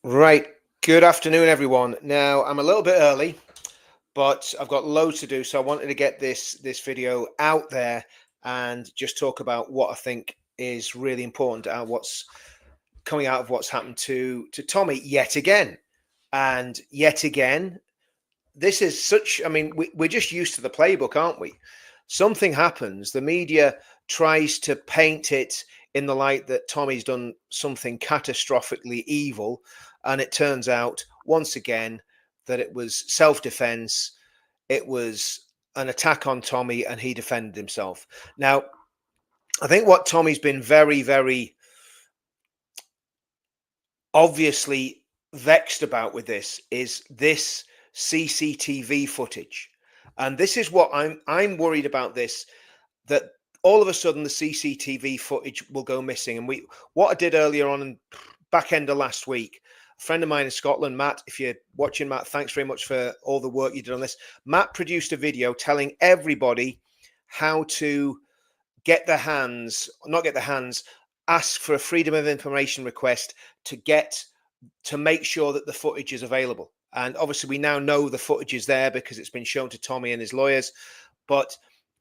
Right. Good afternoon, everyone. Now, I'm a little bit early, but I've got loads to do, so I wanted to get this video out there and just talk about what I think is really important and what's coming out of what's happened to Tommy yet again. And yet again, this is such, I mean, we're just used to the playbook, aren't we? Something happens, the media tries to paint it in the light that Tommy's done something catastrophically evil, and it turns out once again that it was self-defense, it was an attack on Tommy, and he defended himself. Now, I think what Tommy's been very, very obviously vexed about with this is this CCTV footage. And this is what I'm worried about, this, that all of a sudden the CCTV footage will go missing. And what I did earlier on in back end of last week, a friend of mine in Scotland, Matt, if you're watching, Matt, thanks very much for all the work you did on this. Matt produced a video telling everybody how to get their hands, not get their hands, ask for a freedom of information request to make sure that the footage is available. And obviously we now know the footage is there because it's been shown to Tommy and his lawyers, but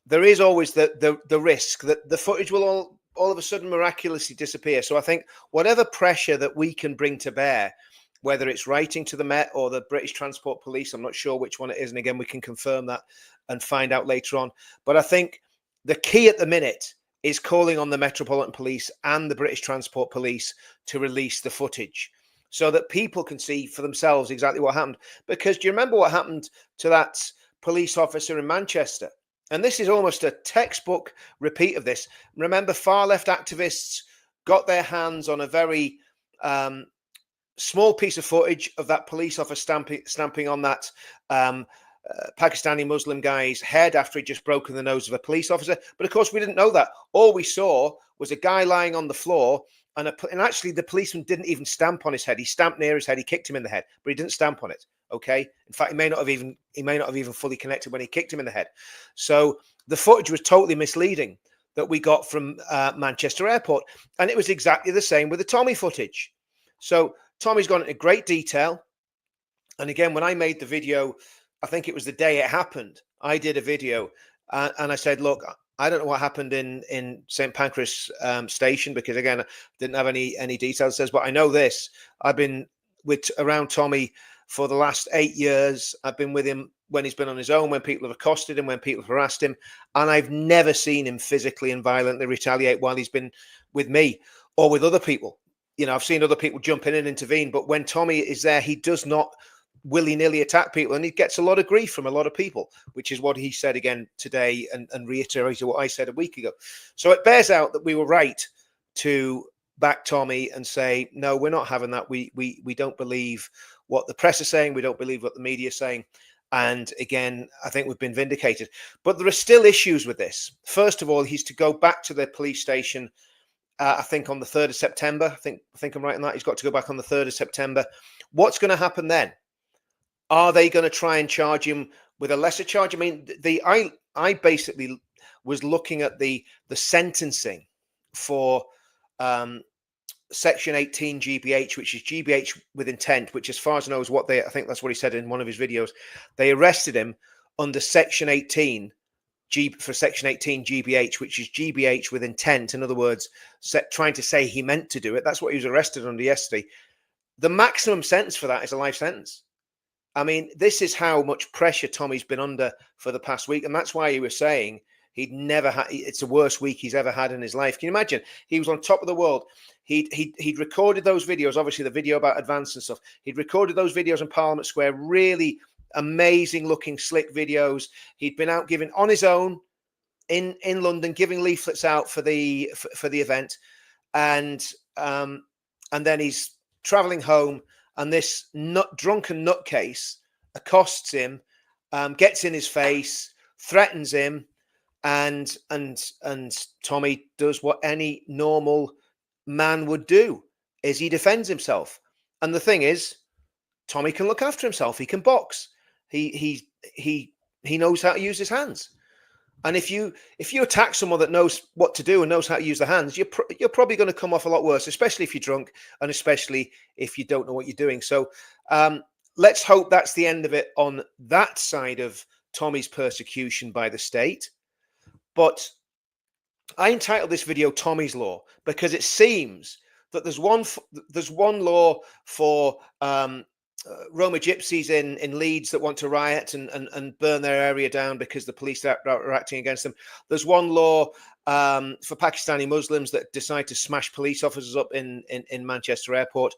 there is always the risk that the footage will all of a sudden miraculously disappear. So I think whatever pressure that we can bring to bear, whether it's writing to the Met or the British Transport Police, I'm not sure which one it is, and again we can confirm that and find out later on, but I think the key at the minute is calling on the Metropolitan Police and the British Transport Police to release the footage so that people can see for themselves exactly what happened. Because do you remember what happened to that police officer in Manchester? And this is almost a textbook repeat of this. Remember, far left activists got their hands on a very small piece of footage of that police officer stamping on that Pakistani Muslim guy's head after he'd just broken the nose of a police officer. But of course, we didn't know that. All we saw was a guy lying on the floor, and actually the policeman didn't even stamp on his head. He stamped near his head. He kicked him in the head, but he didn't stamp on it. Okay. In fact, he may not have even fully connected when he kicked him in the head. So the footage was totally misleading that we got from Manchester Airport, and it was exactly the same with the Tommy footage. So Tommy's gone into great detail, and again, when I made the video, I think it was the day it happened, I did a video and I said, look, I don't know what happened in St. Pancras station, because again, I didn't have any details. Says, but I know this. I've been around Tommy for the last 8 years. I've been with him when he's been on his own, when people have accosted him, when people have harassed him, and I've never seen him physically and violently retaliate while he's been with me or with other people. You know, I've seen other people jump in and intervene, but when Tommy is there, he does not willy-nilly attack people, and he gets a lot of grief from a lot of people, which is what he said again today and reiterated what I said a week ago. So it bears out that we were right to back Tommy and say, no, we're not having that. We don't believe what the press is saying. We don't believe what the media is saying. And again, I think we've been vindicated. But there are still issues with this. First of all, he's to go back to the police station, I think on the 3rd of September. I think I'm right on that. He's got to go back on the 3rd of September. What's going to happen then? Are they going to try and charge him with a lesser charge? I mean, I basically was looking at the sentencing for Section 18 GBH, which is GBH with intent, which as far as I know is what I think that's what he said in one of his videos. They arrested him under Section 18 for Section 18 GBH, which is GBH with intent. In other words, trying to say he meant to do it. That's what he was arrested under yesterday. The maximum sentence for that is a life sentence. I mean, this is how much pressure Tommy's been under for the past week. And that's why he was saying he'd never had, it's the worst week he's ever had in his life. Can you imagine? He was on top of the world. He'd recorded those videos, obviously the video about Advance and stuff. He'd recorded those videos in Parliament Square, really amazing looking, slick videos. He'd been out giving on his own in London, giving leaflets out for the event. And then he's traveling home, and this drunken nutcase accosts him, gets in his face, threatens him, and Tommy does what any normal man would do, is he defends himself. And the thing is, Tommy can look after himself. He can box. He knows how to use his hands. And if you attack someone that knows what to do and knows how to use the hands, you're probably going to come off a lot worse, especially if you're drunk and especially if you don't know what you're doing. So let's hope that's the end of it on that side of Tommy's persecution by the state. But I entitled this video "Tommy's Law" because it seems that there's one law for Roma gypsies in Leeds that want to riot and burn their area down because the police are acting against them. There's one law for Pakistani Muslims that decide to smash police officers up in Manchester Airport.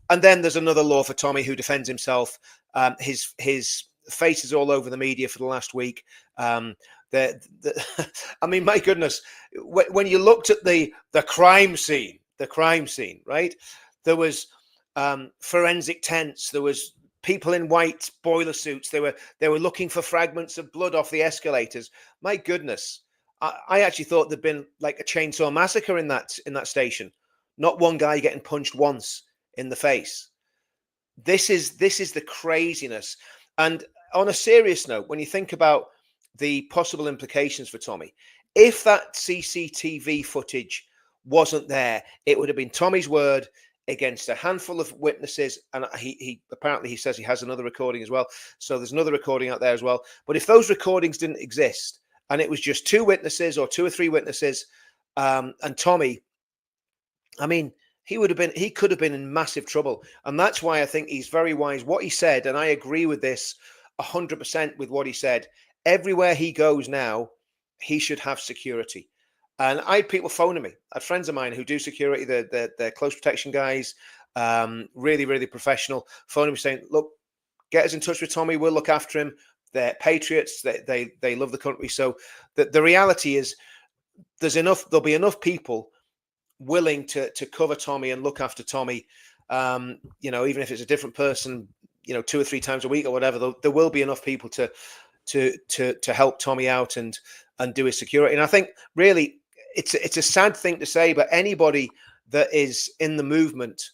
And then there's another law for Tommy, who defends himself. His face is all over the media for the last week. I mean, my goodness, when you looked at the crime scene, right? There was forensic tents. There was people in white boiler suits. They were looking for fragments of blood off the escalators. My goodness, I actually thought there'd been like a chainsaw massacre in that station. Not one guy getting punched once in the face. This is the craziness. And on a serious note, when you think about the possible implications for Tommy, if that CCTV footage wasn't there, it would have been Tommy's word against a handful of witnesses, and he apparently says he has another recording as well. So there's another recording out there as well. But if those recordings didn't exist and it was just two witnesses or two or three witnesses, and Tommy, I mean, he could have been in massive trouble. And that's why I think he's very wise. What he said, and I agree with this 100% with what he said. Everywhere he goes now, he should have security. And I had people phoning me. I had friends of mine who do security. They're close protection guys, really, really professional. Phoning me saying, "Look, get us in touch with Tommy. We'll look after him. They're patriots. They love the country." So the reality is, there'll be enough people willing to cover Tommy and look after Tommy. Even if it's a different person, 2 or 3 times a week or whatever, there will be enough people to help Tommy out and do his security. And I think really it's a sad thing to say, but anybody that is in the movement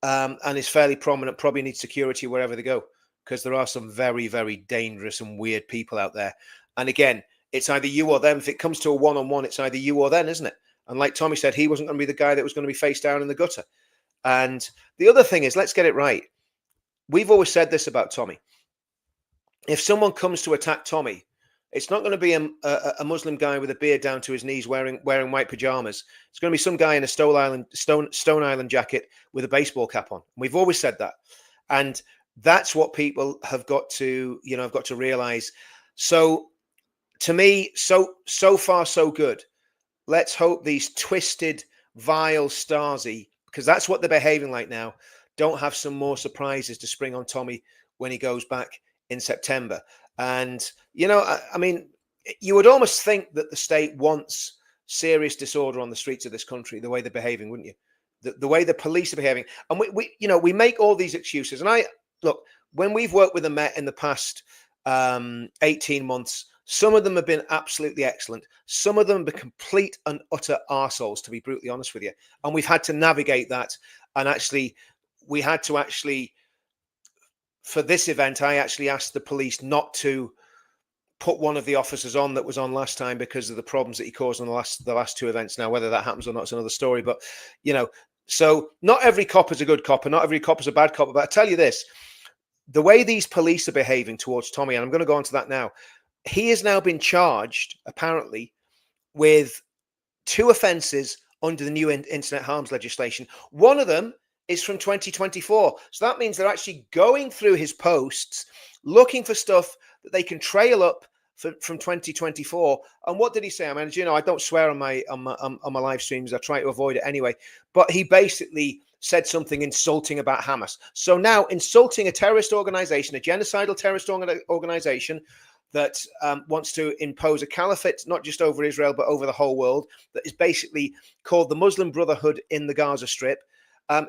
and is fairly prominent probably needs security wherever they go, because there are some very, very dangerous and weird people out there. And again, it's either you or them. If it comes to a one-on-one, it's either you or them, isn't it? And like Tommy said, he wasn't going to be the guy that was going to be face down in the gutter. And the other thing is, let's get it right. We've always said this about Tommy. If someone comes to attack Tommy, it's not going to be a Muslim guy with a beard down to his knees wearing white pajamas. It's going to be some guy in a Stone Island jacket with a baseball cap on. We've always said that. And that's what people have got to realize. So to me, so far, so good. Let's hope these twisted, vile Stasi, because that's what they're behaving like now, don't have some more surprises to spring on Tommy when he goes back in September. And, I mean, you would almost think that the state wants serious disorder on the streets of this country, the way they're behaving, wouldn't you? The way the police are behaving. And we make all these excuses. And look, when we've worked with the Met in the past 18 months, some of them have been absolutely excellent. Some of them have been complete and utter arseholes, to be brutally honest with you. And we've had to navigate that. And we had to for this event, I actually asked the police not to put one of the officers on that was on last time because of the problems that he caused on the last 2 events. Now, whether that happens or not is another story. But, so not every cop is a good cop and not every cop is a bad cop. But I tell you this, the way these police are behaving towards Tommy, and I'm going to go on to that now, he has now been charged, apparently, with 2 offences under the new internet harms legislation. One of them is from 2024. So that means they're actually going through his posts, looking for stuff that they can trail up from 2024. And what did he say? I mean, I don't swear on my live streams. I try to avoid it anyway. But he basically said something insulting about Hamas. So now insulting a terrorist organization, a genocidal terrorist organization that wants to impose a caliphate, not just over Israel, but over the whole world, that is basically called the Muslim Brotherhood in the Gaza Strip.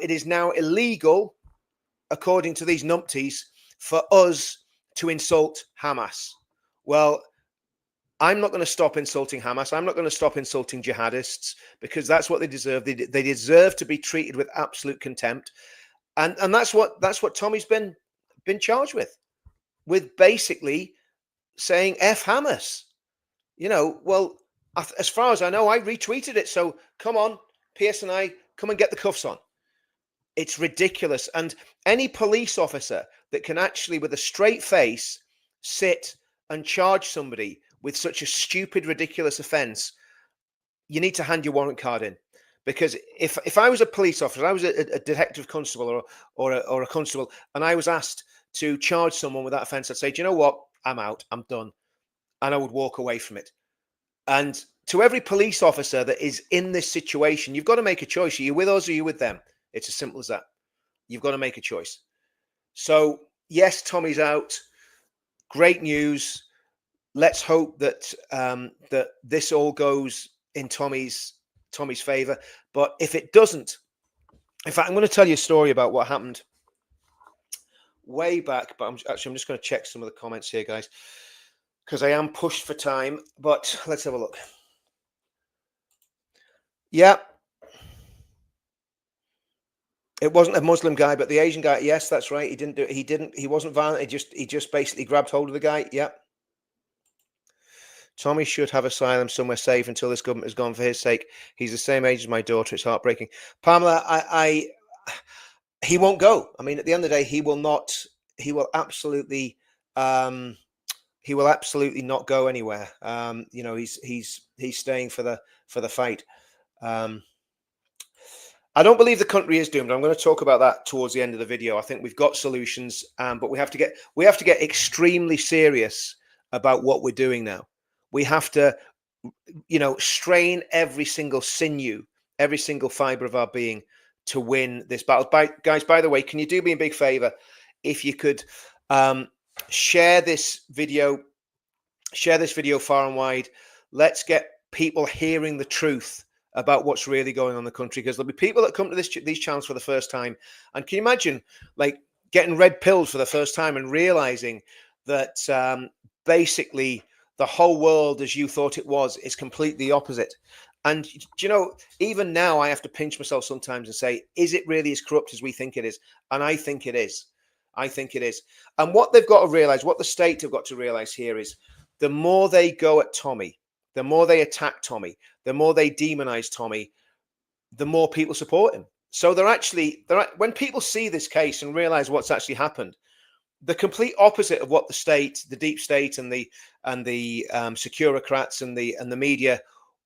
It is now illegal, according to these numpties, for us to insult Hamas. Well, I'm not going to stop insulting Hamas. I'm not going to stop insulting jihadists, because that's what they deserve. They deserve to be treated with absolute contempt. And that's what Tommy's been charged with basically saying F Hamas. Well, as far as I know, I retweeted it. So come on, PSNI, come and get the cuffs on. It's ridiculous. And any police officer that can actually, with a straight face, sit and charge somebody with such a stupid, ridiculous offence, you need to hand your warrant card in. Because if I was a police officer, I was a detective constable or a constable, and I was asked to charge someone with that offence, I'd say, do you know what? I'm out. I'm done. And I would walk away from it. And to every police officer that is in this situation, you've got to make a choice. Are you with us or are you with them? It's as simple as that. You've got to make a choice. So, yes, Tommy's out. Great news. Let's hope that that this all goes in Tommy's favor. But if it doesn't, in fact, I'm going to tell you a story about what happened way back. But I'm just going to check some of the comments here, guys, because I am pushed for time. But let's have a look. Yeah. It wasn't a Muslim guy, but the Asian guy. Yes, that's right. He wasn't violent. He just basically grabbed hold of the guy. Yeah. Tommy should have asylum somewhere safe until this government is gone for his sake. He's the same age as my daughter. It's heartbreaking. Pamela, he won't go. I mean, at the end of the day, he will not. He will absolutely. He will absolutely not go anywhere. He's staying for the fight. I don't believe the country is doomed. I'm going to talk about that towards the end of the video. I think we've got solutions, but we have to get extremely serious about what we're doing now. We have to, strain every single sinew, every single fiber of our being to win this battle. Guys, by the way, can you do me a big favor? If you could share this video far and wide. Let's get people hearing the truth about what's really going on in the country, because there'll be people that come to these channels for the first time, and can you imagine like getting red pills for the first time and realizing that basically the whole world as you thought it was is completely the opposite. And even now I have to pinch myself sometimes and say, is it really as corrupt as we think it is? And I think it is. And what they've got to realize, what the state have got to realize here, is the more they go at Tommy, the more they attack Tommy, the more they demonize Tommy, the more people support him. So when people see this case and realize what's actually happened, the complete opposite of what the deep state and the securocrats and the media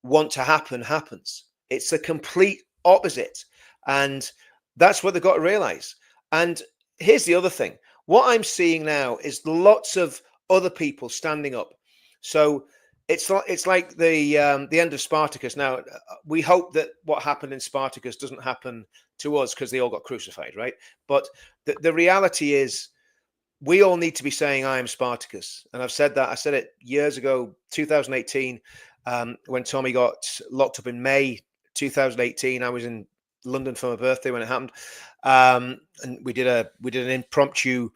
want to happens. It's the complete opposite. And that's what they've got to realize. And here's the other thing. What I'm seeing now is lots of other people standing up. So it's like the end of Spartacus. Now, we hope that what happened in Spartacus doesn't happen to us because they all got crucified, right? But the reality is we all need to be saying, I am Spartacus. And I've said that. I said it years ago, 2018, when Tommy got locked up in May 2018. I was in London for my birthday when it happened. And we did an impromptu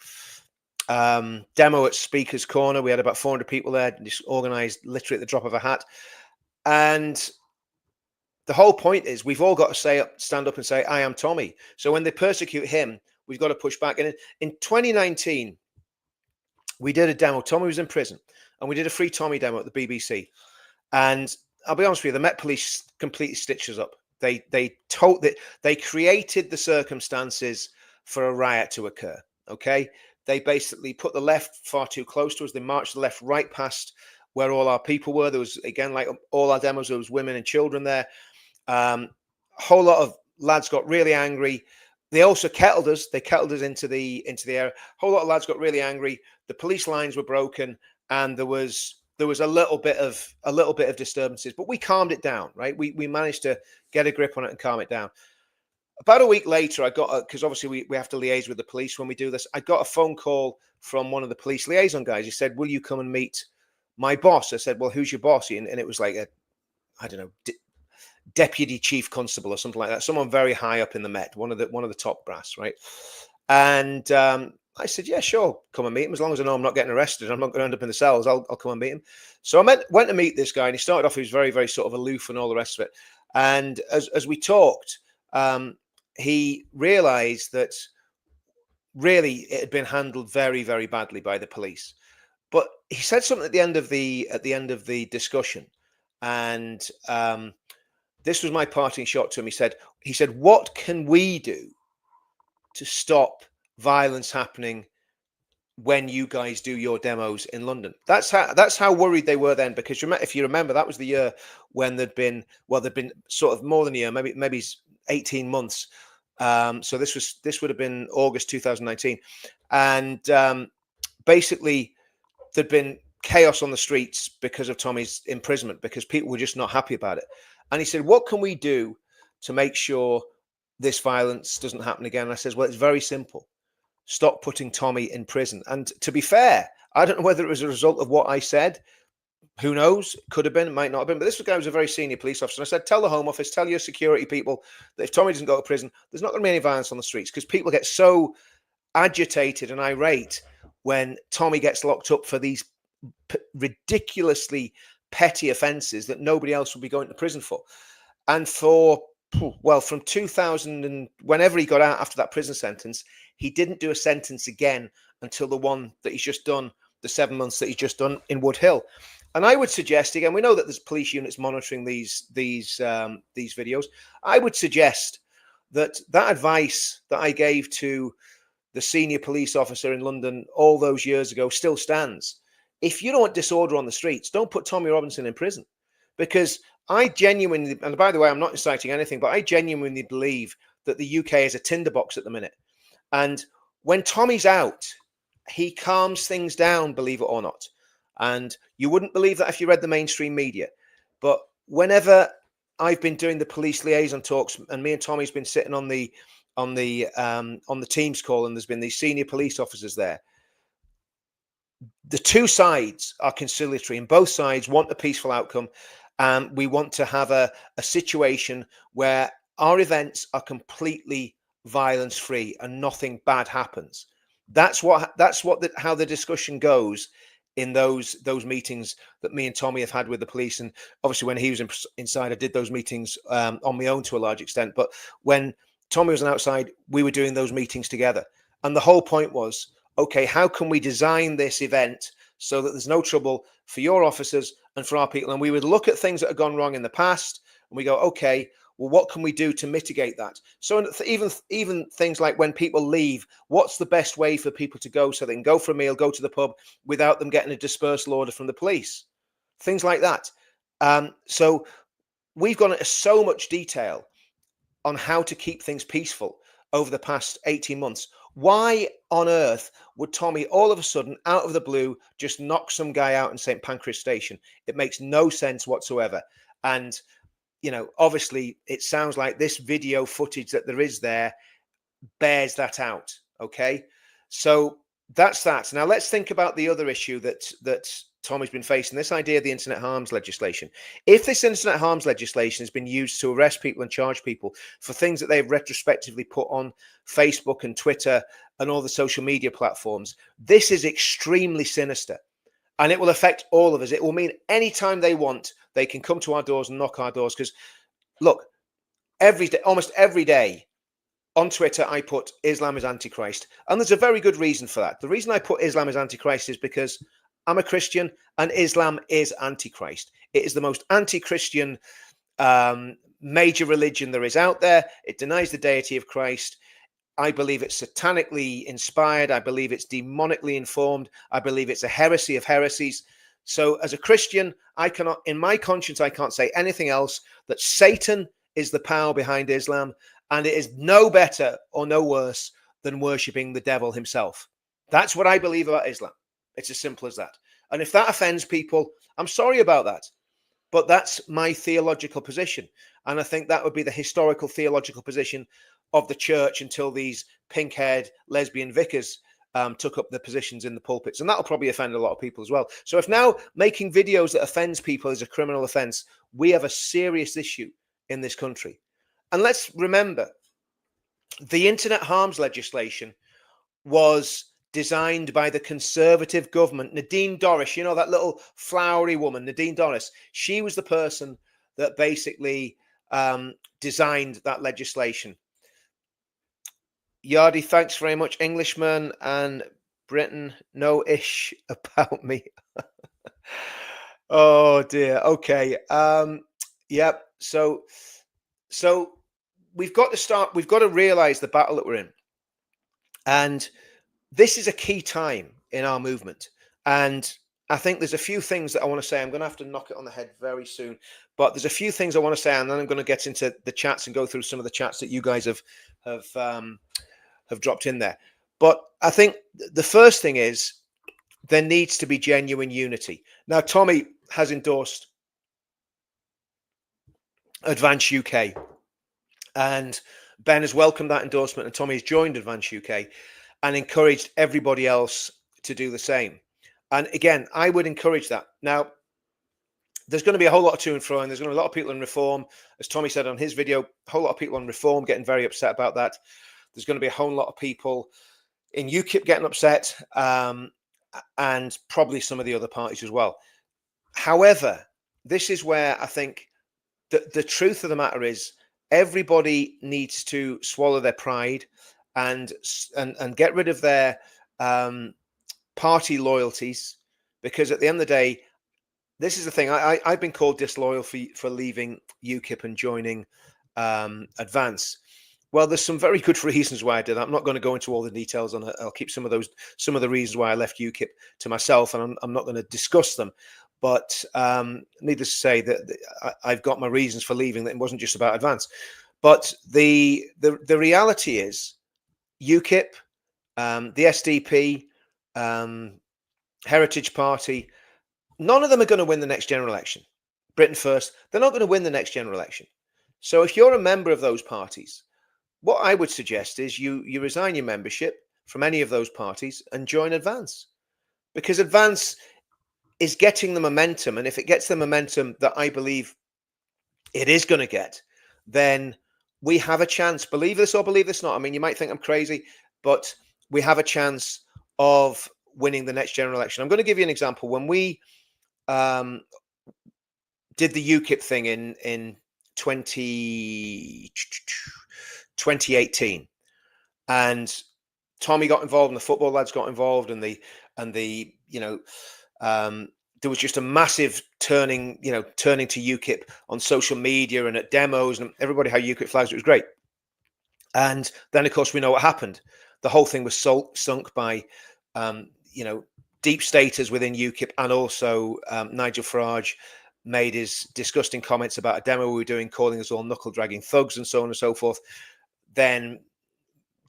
demo at Speaker's Corner. We had about 400 people there, just organized literally at the drop of a hat. And the whole point is we've all got to stand up and say, I am Tommy. So when they persecute him, we've got to push back. And in 2019, we did a demo. Tommy was in prison, and we did a free Tommy demo at the BBC. And I'll be honest with you, the Met Police completely stitched us up. They created the circumstances for a riot to occur. Okay. They basically put the left far too close to us. They marched the left right past where all our people were. There was, again, like all our demos, there was women and children there. A whole lot of lads got really angry. They also kettled us. They kettled us into the air. A whole lot of lads got really angry. The police lines were broken, and there was a little bit of disturbances, but we calmed it down, right? We managed to get a grip on it and calm it down. About a week later, I got, because obviously we have to liaise with the police when we do this. I got a phone call from one of the police liaison guys. He said, will you come and meet my boss? I said, well, who's your boss? And it was like I don't know, deputy chief constable or something like that. Someone very high up in the Met, one of the top brass, right? And I said, yeah, sure, come and meet him. As long as I know I'm not getting arrested, I'm not going to end up in the cells, I'll come and meet him. So I went to meet this guy, and he started off, he was very, very sort of aloof and all the rest of it. And as we talked, he realized that really it had been handled very, very badly by the police. But he said something at the end of the discussion, and this was my parting shot to him. He said, "What can we do to stop violence happening when you guys do your demos in London?" That's how worried they were then, because if you remember, that was the year when there'd been sort of more than a year, maybe 18 months. So this would have been August 2019, and basically there'd been chaos on the streets because of Tommy's imprisonment, because people were just not happy about it. And he said, "What can we do to make sure this violence doesn't happen again?" And I says, "Well, it's very simple. Stop putting Tommy in prison." And to be fair, I don't know whether it was a result of what I said. Who knows? Could have been, it might not have been. But this guy was a very senior police officer. And I said, "Tell the Home Office, tell your security people that if Tommy doesn't go to prison, there's not going to be any violence on the streets," because people get so agitated and irate when Tommy gets locked up for these ridiculously petty offences that nobody else will be going to prison for. And from 2000 and whenever he got out after that prison sentence, he didn't do a sentence again until the one that he's just done, the 7 months that he's just done in Wood Hill. And I would suggest, again, we know that there's police units monitoring these videos. I would suggest that advice that I gave to the senior police officer in London all those years ago still stands. If you don't want disorder on the streets, don't put Tommy Robinson in prison. Because I genuinely, and by the way, I'm not inciting anything, but I genuinely believe that the UK is a tinderbox at the minute. And when Tommy's out, he calms things down, believe it or not. And you wouldn't believe that if you read the mainstream media. But whenever I've been doing the police liaison talks, and me and Tommy's been sitting on the Teams call, and there's been these senior police officers there, the two sides are conciliatory, and both sides want a peaceful outcome. We want to have a situation where our events are completely violence free and nothing bad happens. That's how the discussion goes in those meetings that me and Tommy have had with the police. And obviously when he was inside, I did those meetings on my own to a large extent. But when Tommy was on outside, we were doing those meetings together. And the whole point was, okay, how can we design this event so that there's no trouble for your officers and for our people? And we would look at things that have gone wrong in the past, and we go, okay, well, what can we do to mitigate that? So even things like when people leave, what's the best way for people to go so they can go for a meal, go to the pub without them getting a dispersal order from the police? Things like that. So we've gone into so much detail on how to keep things peaceful over the past 18 months. Why on earth would Tommy all of a sudden, out of the blue, just knock some guy out in St. Pancras Station? It makes no sense whatsoever. And, obviously it sounds like this video footage that there is there bears that out. Okay. So that's that. Now let's think about the other issue that Tommy's been facing, this idea of the internet harms legislation. If this internet harms legislation has been used to arrest people and charge people for things that they've retrospectively put on Facebook and Twitter and all the social media platforms, this is extremely sinister. And it will affect all of us. It will mean anytime they want, they can come to our doors and knock our doors. Because look, almost every day on Twitter, I put Islam is Antichrist. And there's a very good reason for that. The reason I put Islam is Antichrist is because I'm a Christian and Islam is Antichrist. It is the most anti-Christian major religion there is out there. It denies the deity of Christ. I believe it's satanically inspired. I believe it's demonically informed. I believe it's a heresy of heresies. So as a Christian, I cannot, in my conscience, I can't say anything else, that Satan is the power behind Islam, and it is no better or no worse than worshipping the devil himself. That's what I believe about Islam. It's as simple as that. And if that offends people, I'm sorry about that. But that's my theological position. And I think that would be the historical theological position of the church until these pink-haired lesbian vicars took up the positions in the pulpits. And that'll probably offend a lot of people as well. So if now making videos that offends people is a criminal offense, we have a serious issue in this country. And let's remember, the internet harms legislation was designed by the Conservative government. Nadine Dorries, that little flowery woman, Nadine Dorries, she was the person that basically designed that legislation. Yardi, thanks very much, Englishman. And Britain, no ish about me. Oh dear. Okay. Yep. So we've got to start. We've got to realize the battle that we're in, and this is a key time in our movement. And I think there's a few things that I want to say. I'm going to have to knock it on the head very soon, but there's a few things I want to say, and then I'm going to get into the chats and go through some of the chats that you guys have dropped in there. But I think the first thing is there needs to be genuine unity. Now, Tommy has endorsed Advance UK, and Ben has welcomed that endorsement, and Tommy has joined Advance UK and encouraged everybody else to do the same. And again, I would encourage that. Now, there's going to be a whole lot of to and fro, and there's going to be a lot of people in reform, as Tommy said on his video, a whole lot of people on reform getting very upset about that. There's going to be a whole lot of people in UKIP getting upset, and probably some of the other parties as well. However, this is where I think the truth of the matter is everybody needs to swallow their pride and get rid of their party loyalties, because at the end of the day, this is the thing. I've been called disloyal for leaving UKIP and joining Advance. Well, there's some very good reasons why I did that. I'm not going to go into all the details on it. I'll keep some of the reasons why I left UKIP to myself, and I'm not going to discuss them. But needless to say that I've got my reasons for leaving. That it wasn't just about Advance. But the reality is UKIP, the SDP, Heritage Party, none of them are going to win the next general election. Britain First, they're not going to win the next general election. So if you're a member of those parties, what I would suggest is you resign your membership from any of those parties and join Advance, because Advance is getting the momentum. And if it gets the momentum that I believe it is going to get, then we have a chance. Believe this or believe this not. I mean, you might think I'm crazy, but we have a chance of winning the next general election. I'm going to give you an example. When we did the UKIP thing in 2018, and Tommy got involved, and the football lads got involved, and the there was just a massive turning to UKIP on social media and at demos, and everybody had UKIP flags. It was great. And then, of course, we know what happened. The whole thing was sunk by, deep staters within UKIP, and also Nigel Farage made his disgusting comments about a demo we were doing, calling us all knuckle-dragging thugs and so on and so forth. Then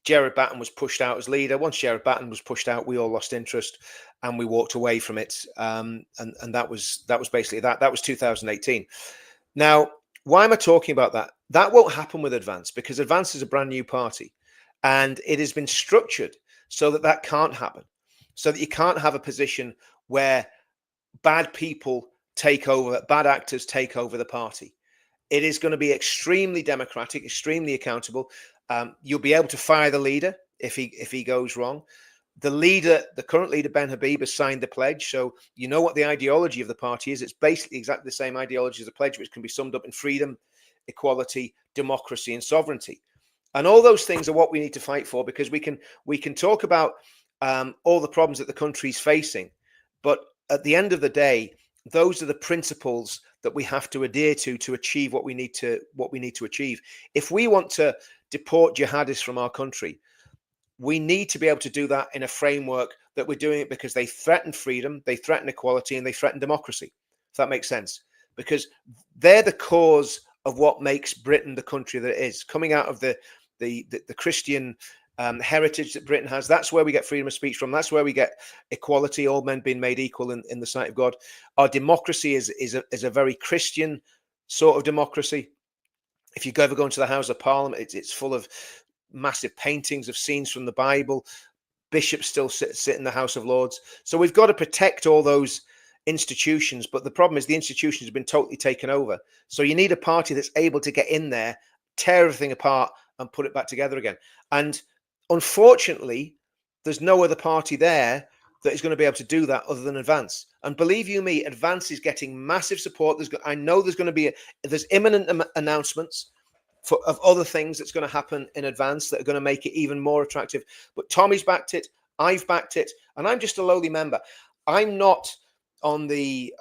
Gerard Batten was pushed out as leader. Once Gerard Batten was pushed out, we all lost interest and we walked away from it. And that was basically that. That was 2018. Now, why am I talking about that? That won't happen with Advance, because Advance is a brand new party, and it has been structured so that can't happen. So that you can't have a position where bad people take over, bad actors take over the party. It is going to be extremely democratic, extremely accountable. You'll be able to fire the leader if he goes wrong. The current leader, Ben Habib, has signed the pledge, so you know what the ideology of the party is. It's basically exactly the same ideology as the pledge, which can be summed up in freedom, equality, democracy, and sovereignty. And all those things are what we need to fight for, because we can talk about all the problems that the country's facing, but at the end of the day, those are the principles that we have to adhere to achieve what we need to achieve. If we want to deport jihadists from our country, we need to be able to do that in a framework that we're doing it because they threaten freedom, they threaten equality, and they threaten democracy. If that makes sense, because they're the cause of what makes Britain the country that it is, coming out of the Christian heritage that Britain has. That's where we get freedom of speech from. That's where we get equality, all men being made equal in the sight of God. Our democracy is a very Christian sort of democracy. If you ever go into the House of Parliament, it's full of massive paintings of scenes from the Bible. Bishops still sit in the House of Lords. So we've got to protect all those institutions. But the problem is the institutions have been totally taken over. So you need a party that's able to get in there, tear everything apart, and put it back together again. And unfortunately, there's no other party there that is going to be able to do that other than Advance. And believe you me, Advance is getting massive support. I know there's going to be there's imminent announcements of other things that's going to happen in Advance that are going to make it even more attractive. But Tommy's backed it. I've backed it, and I'm just a lowly member. I'm not on the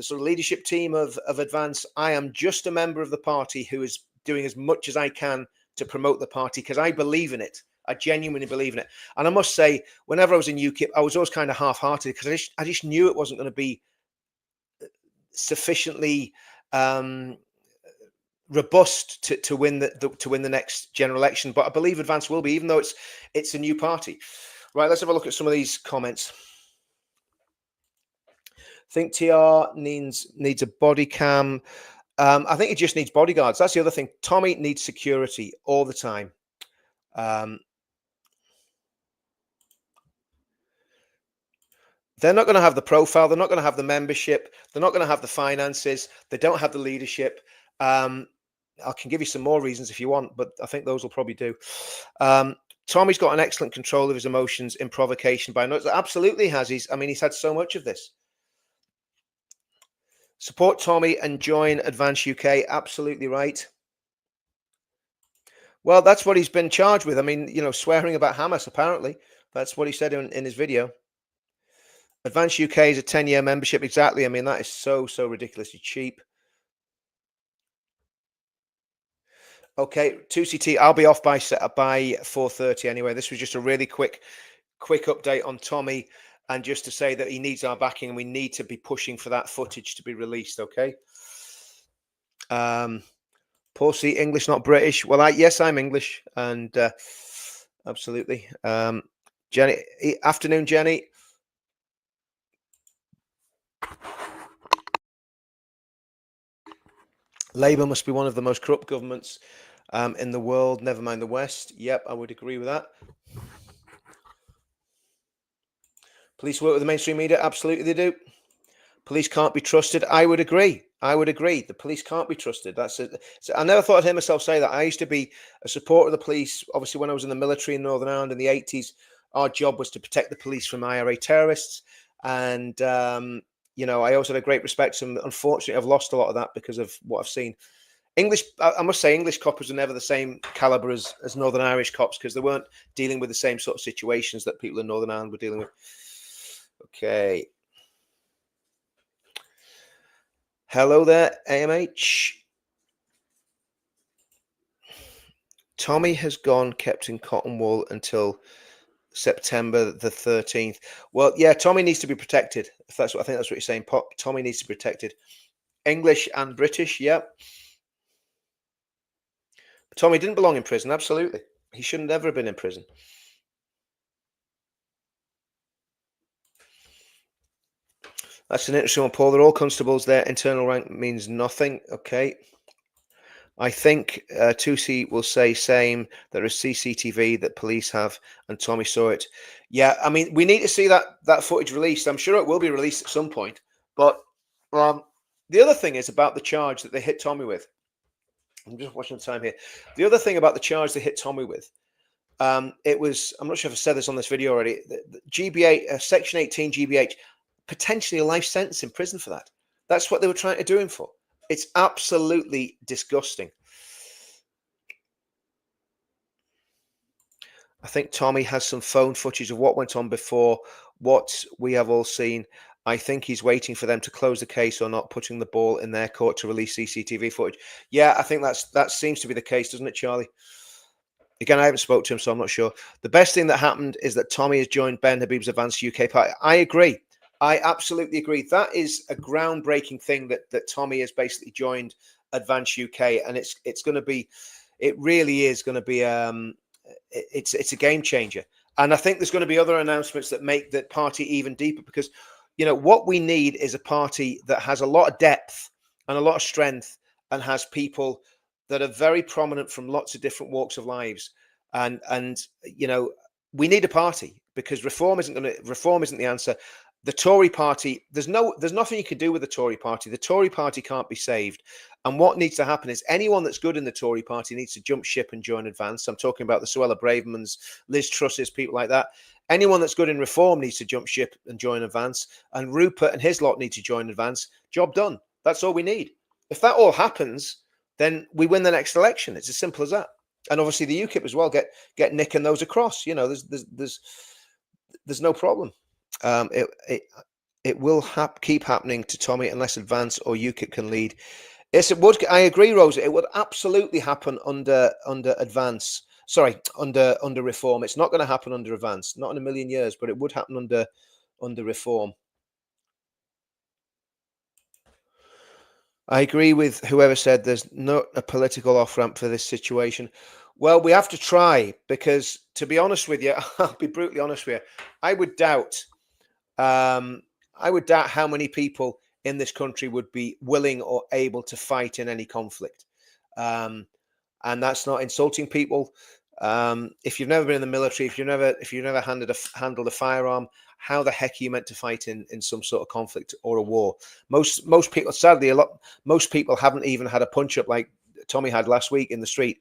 sort of leadership team of Advance. I am just a member of the party who is doing as much as I can to promote the party because I believe in it. I genuinely believe in it. And I must say, whenever I was in UKIP, I was always kind of half-hearted because I just knew it wasn't going to be sufficiently robust to win the next general election. But I believe Advance will be, even though it's a new party. Right, let's have a look at some of these comments. I think TR needs a body cam. I think he just needs bodyguards. That's the other thing. Tommy needs security all the time. They're not going to have the profile. They're not going to have the membership. They're not going to have the finances. They don't have the leadership. I can give you some more reasons if you want, but I think those will probably do. Tommy's got an excellent control of his emotions in provocation by notes. Absolutely has. He's had so much of this. Support Tommy and join Advance UK. Absolutely right. Well, that's what he's been charged with. I mean, swearing about Hamas, apparently. That's what he said in his video. Advance UK is a 10-year membership. Exactly. I mean, that is so ridiculously cheap. Okay, 2CT, I'll be off by 4:30 anyway. This was just a really quick update on Tommy, and just to say that he needs our backing and we need to be pushing for that footage to be released, okay? Paul C, English, not British. Well, yes, I'm English, and absolutely. Jenny, afternoon, Jenny. Labour must be one of the most corrupt governments in the world, never mind the West. Yep, I would agree with that. Police work with the mainstream media. Absolutely, they do. Police can't be trusted. I would agree. The police can't be trusted. That's it. I never thought I'd hear myself say that. I used to be a supporter of the police. Obviously, when I was in the military in Northern Ireland in the 80s, our job was to protect the police from IRA terrorists. And, I always had a great respect for them. Unfortunately, I've lost a lot of that because of what I've seen. I must say, English coppers were never the same caliber as Northern Irish cops because they weren't dealing with the same sort of situations that people in Northern Ireland were dealing with. Okay. Hello there, AMH. Tommy has gone kept in cotton wool until September the 13th. Well, yeah, Tommy needs to be protected. If that's what I think that's what you're saying. Tommy needs to be protected. English and British, yeah. Tommy didn't belong in prison, absolutely. He shouldn't ever have been in prison. That's an interesting one, Paul. They're all constables. Their internal rank means nothing. Okay. I think 2C will say same. There is CCTV that police have, and Tommy saw it. Yeah, I mean, we need to see that footage released. I'm sure it will be released at some point. But the other thing is about the charge that they hit Tommy with. I'm just watching the time here. The other thing about the charge they hit Tommy with, it was, I'm not sure if I said this on this video already, the GBH, Section 18 GBH, potentially a life sentence in prison for that. That's what they were trying to do him for. It's absolutely disgusting. I think Tommy has some phone footage of what went on before, what we have all seen. I think he's waiting for them to close the case or not, putting the ball in their court to release CCTV footage. Yeah, I think that seems to be the case, doesn't it, Charlie? Again, I haven't spoke to him, so I'm not sure. The best thing that happened is that Tommy has joined Ben Habib's Advanced UK Party. I agree. I absolutely agree. That is a groundbreaking thing that Tommy has basically joined Advanced UK, and it's going to be, it really is going to be, it's a game changer. And I think there's going to be other announcements that make that party even deeper, because, what we need is a party that has a lot of depth and a lot of strength and has people that are very prominent from lots of different walks of lives. And we need a party, because reform isn't the answer. The Tory party, there's nothing you can do with the Tory party. The Tory party can't be saved. And what needs to happen is anyone that's good in the Tory party needs to jump ship and join Advance. I'm talking about the Suella Bravemans, Liz Trusses, people like that. Anyone that's good in reform needs to jump ship and join Advance. And Rupert and his lot need to join Advance. Job done. That's all we need. If that all happens, then we win the next election. It's as simple as that. And obviously the UKIP as well get nicking those across. There's there's no problem. It will keep happening to Tommy unless Advance or UKIP can lead. Yes, it would. I agree, Rosa. It would absolutely happen under Advance. Sorry, under Reform. It's not going to happen under Advance, not in a million years, but it would happen under Reform. I agree with whoever said there's not a political off ramp for this situation. Well, we have to try because, to be honest with you, I'll be brutally honest with you. I would doubt. I would doubt how many people in this country would be willing or able to fight in any conflict. And that's not insulting people. If you've never been in the military, if you've never handled a firearm, how the heck are you meant to fight in some sort of conflict or a war? Most people, sadly, most people haven't even had a punch up like Tommy had last week in the street.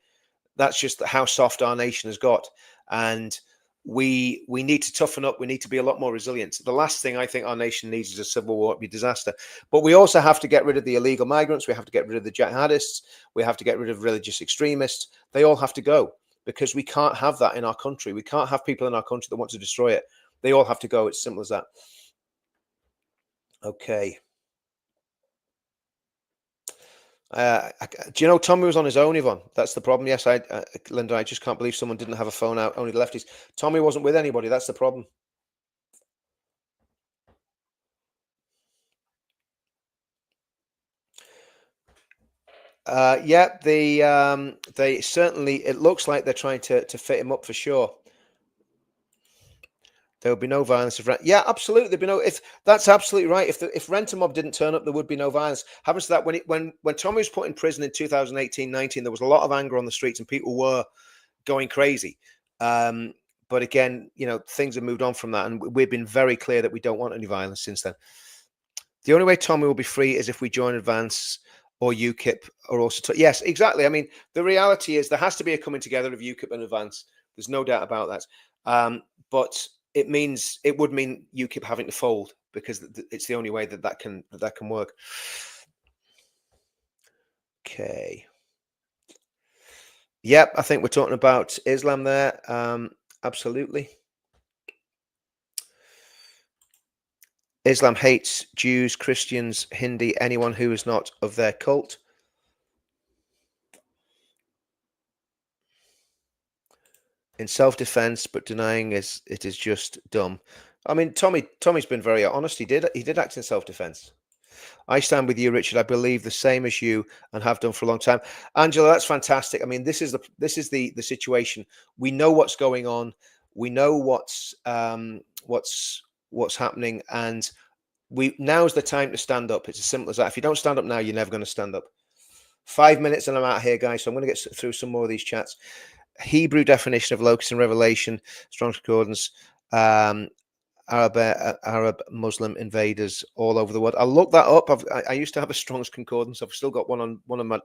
That's just how soft our nation has got, and we need to toughen up. We need to be a lot more resilient. The last thing I think our nation needs is a civil war. It'd be a disaster. But we also have to get rid of the illegal migrants. We have to get rid of the jihadists. We have to get rid of religious extremists. They all have to go because we can't have that in our country. We can't have people in our country that want to destroy it. They all have to go. It's simple as that. Okay. Do you know Tommy was on his own, Yvonne? That's the problem. Yes, Linda, I just can't believe someone didn't have a phone out, only the lefties. Tommy wasn't with anybody. That's the problem. Yeah, they certainly, it looks like they're trying to fit him up for sure. There would be no violence if yeah, absolutely. There'd be no, if that's absolutely right. If Rentomob didn't turn up, there would be no violence. Happens to that when Tommy was put in prison in 2018-19, there was a lot of anger on the streets and people were going crazy. But again, things have moved on from that, and we've been very clear that we don't want any violence since then. The only way Tommy will be free is if we join Advance or UKIP or also. Yes, exactly. I mean, the reality is there has to be a coming together of UKIP and Advance. There's no doubt about that. But it would mean UKIP having to fold because it's the only way that can work. Okay. Yep, I think we're talking about Islam there. Absolutely. Islam hates Jews, Christians, Hindi, anyone who is not of their cult. In self-defense, but denying it is just dumb. I mean, Tommy's been very honest. He did act in self-defense. I stand with you, Richard. I believe the same as you and have done for a long time. Angela, that's fantastic. I mean, this is the situation. We know what's going on. We know what's happening, and now's the time to stand up. It's as simple as that. If you don't stand up now, you're never going to stand up. 5 minutes and I'm out here, guys. So I'm going to get through some more of these chats. Hebrew definition of locus in Revelation, Strong's Concordance, Arab Muslim invaders all over the world. I'll look that up. I used to have a Strong's Concordance. I've still got one on one of my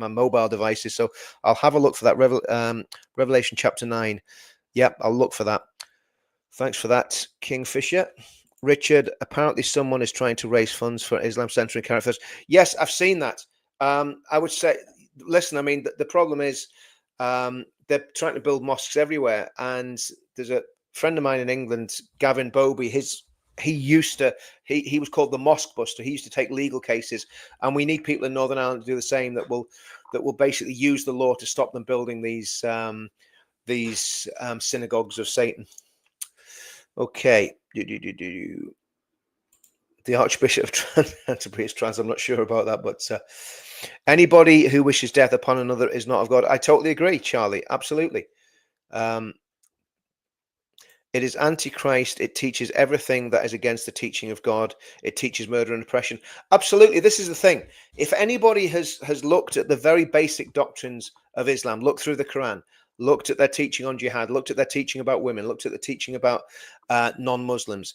mobile devices, so I'll have a look for that. Revelation chapter 9. Yep, I'll look for that. Thanks for that, Kingfisher. Richard, apparently someone is trying to raise funds for Islam Center in Carrickfergus. Yes, I've seen that. I would say, listen, I mean, the problem is they're trying to build mosques everywhere, and there's a friend of mine in England, Gavin Bobby. He was called the Mosque Buster. He used to take legal cases, and we need people in Northern Ireland to do the same. That will basically use the law to stop them building these synagogues of Satan. Okay. The Archbishop of Canterbury is trans. I'm not sure about that, but anybody who wishes death upon another is not of God. I totally agree, Charlie. Absolutely. It is antichrist. It teaches everything that is against the teaching of God. It teaches murder and oppression. Absolutely. This is the thing. If anybody has looked at the very basic doctrines of Islam, looked through the Quran, looked at their teaching on jihad, looked at their teaching about women, looked at the teaching about non-Muslims,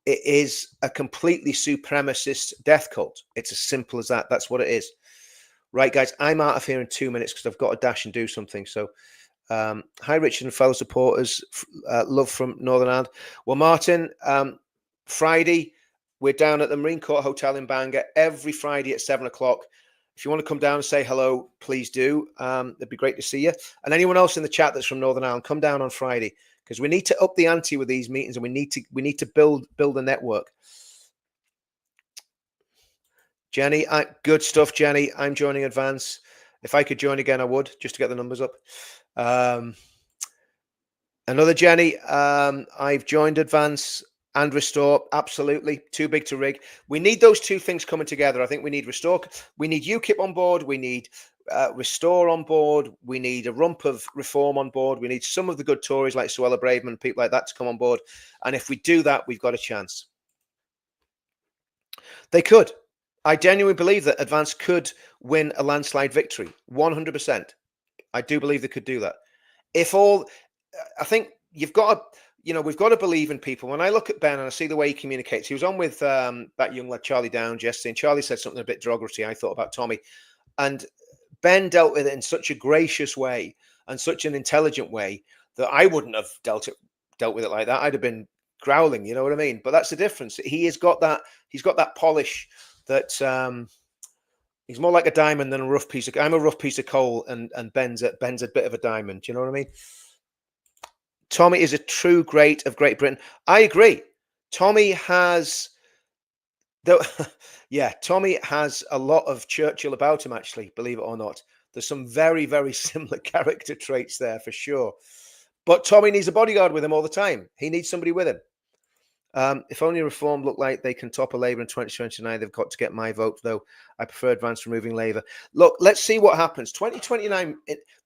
it is a completely supremacist death cult. It's as simple as that. That's what it is. Right, guys, I'm out of here in 2 minutes because I've got to dash and do something. So hi, Richard and fellow supporters. Love from Northern Ireland. Well, Martin, Friday, we're down at the Marine Corps Hotel in Bangor every Friday at 7 o'clock. If you want to come down and say hello, please do. It'd be great to see you. And anyone else in the chat that's from Northern Ireland, come down on Friday, because we need to up the ante with these meetings, and we need to build a network. Jenny, good stuff, Jenny. I'm joining Advance. If I could join again, I would, just to get the numbers up. Another Jenny, I've joined Advance and Restore. Absolutely. Too big to rig. We need those two things coming together. I think we need Restore. We need UKIP on board. We need Restore on board. We need a rump of Reform on board. We need some of the good Tories like Suella Braverman, people like that to come on board. And if we do that, we've got a chance. They could. I genuinely believe that Advance could win a landslide victory. 100%. I do believe they could do that. I think you've got to, we've got to believe in people. When I look at Ben and I see the way he communicates, he was on with that young lad, Charlie Downs, yesterday, and Charlie said something a bit derogatory, I thought, about Tommy. And Ben dealt with it in such a gracious way and such an intelligent way that I wouldn't have dealt with it like that. I'd have been growling, you know what I mean? But that's the difference. He's got that polish that he's more like a diamond than a rough piece of. I'm a rough piece of coal, and Ben's a bit of a diamond. Do you know what I mean? Tommy is a true great of Great Britain. I agree. Tommy has Tommy has a lot of Churchill about him, actually, believe it or not. There's some very, very similar character traits there for sure. But Tommy needs a bodyguard with him all the time. He needs somebody with him. If only Reform look like they can topple Labour in 2029, they've got to get my vote, though. I prefer Advance removing Labour. Look, let's see what happens. 2029,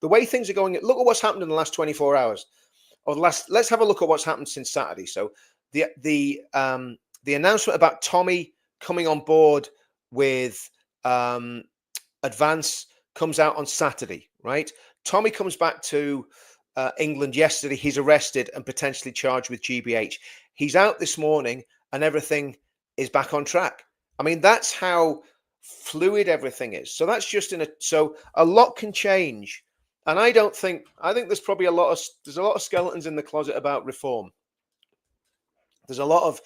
the way things are going, look at what's happened in the last 24 hours. Let's have a look at what's happened since Saturday. So the announcement about Tommy coming on board with Advance comes out on Saturday, right? Tommy comes back to England yesterday. He's arrested and potentially charged with GBH. He's out this morning and everything is back on track. I mean, that's how fluid everything is. So that's just so a lot can change. And I think there's probably a lot of skeletons in the closet about Reform. There'll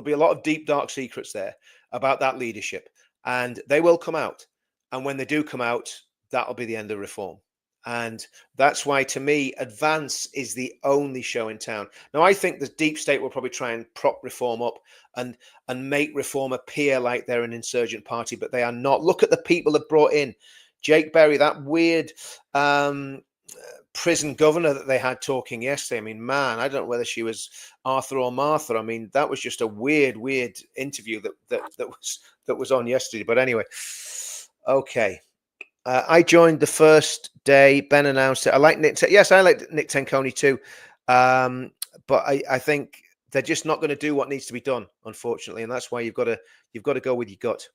be a lot of deep, dark secrets there about that leadership, and they will come out. And when they do come out, that'll be the end of Reform. And that's why, to me, Advance is the only show in town. Now, I think the deep state will probably try and prop Reform up and make Reform appear like they're an insurgent party, but they are not. Look at the people they've brought in. Jake Berry, that weird prison governor that they had talking yesterday. I mean, man, I don't know whether she was Arthur or Martha. I mean, that was just a weird interview that was on yesterday. But anyway, okay. I joined the first day. Ben announced it. I like Nick. Yes, I like Nick Tenconi too. But I think they're just not going to do what needs to be done, unfortunately, and that's why you've got to go with your gut.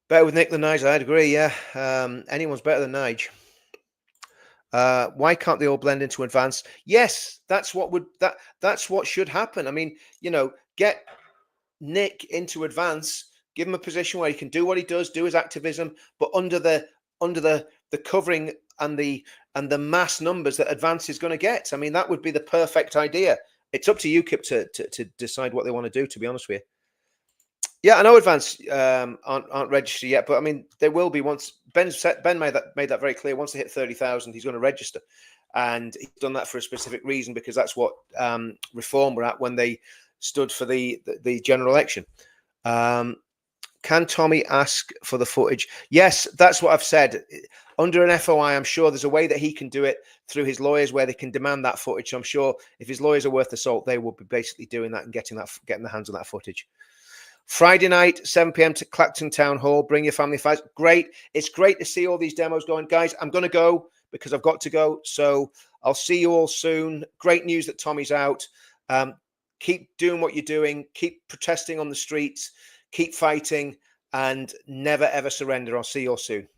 Better with Nick than Nige, I'd agree. Yeah, anyone's better than Nige. Why can't they all blend into Advance? Yes, that's what should happen. I mean, get Nick into Advance. Give him a position where he can do what he does, do his activism, but under the covering and the mass numbers that Advance is going to get. I mean, that would be the perfect idea. It's up to UKIP to decide what they want to do, to be honest with you. Yeah, I know Advance aren't registered yet, but I mean, they will be once Ben made that very clear. Once they hit 30,000, he's going to register, and he's done that for a specific reason, because that's what Reform were at when they stood for the general election. Can Tommy ask for the footage? Yes, that's what I've said. Under an FOI, I'm sure there's a way that he can do it through his lawyers where they can demand that footage. So I'm sure if his lawyers are worth the salt, they will be basically doing that and getting the hands on that footage. Friday night, 7 p.m. to Clacton Town Hall. Bring your family fights. Great. It's great to see all these demos going. Guys, I'm going to go because I've got to go. So I'll see you all soon. Great news that Tommy's out. Keep doing what you're doing. Keep protesting on the streets. Keep fighting and never, ever surrender. I'll see you all soon.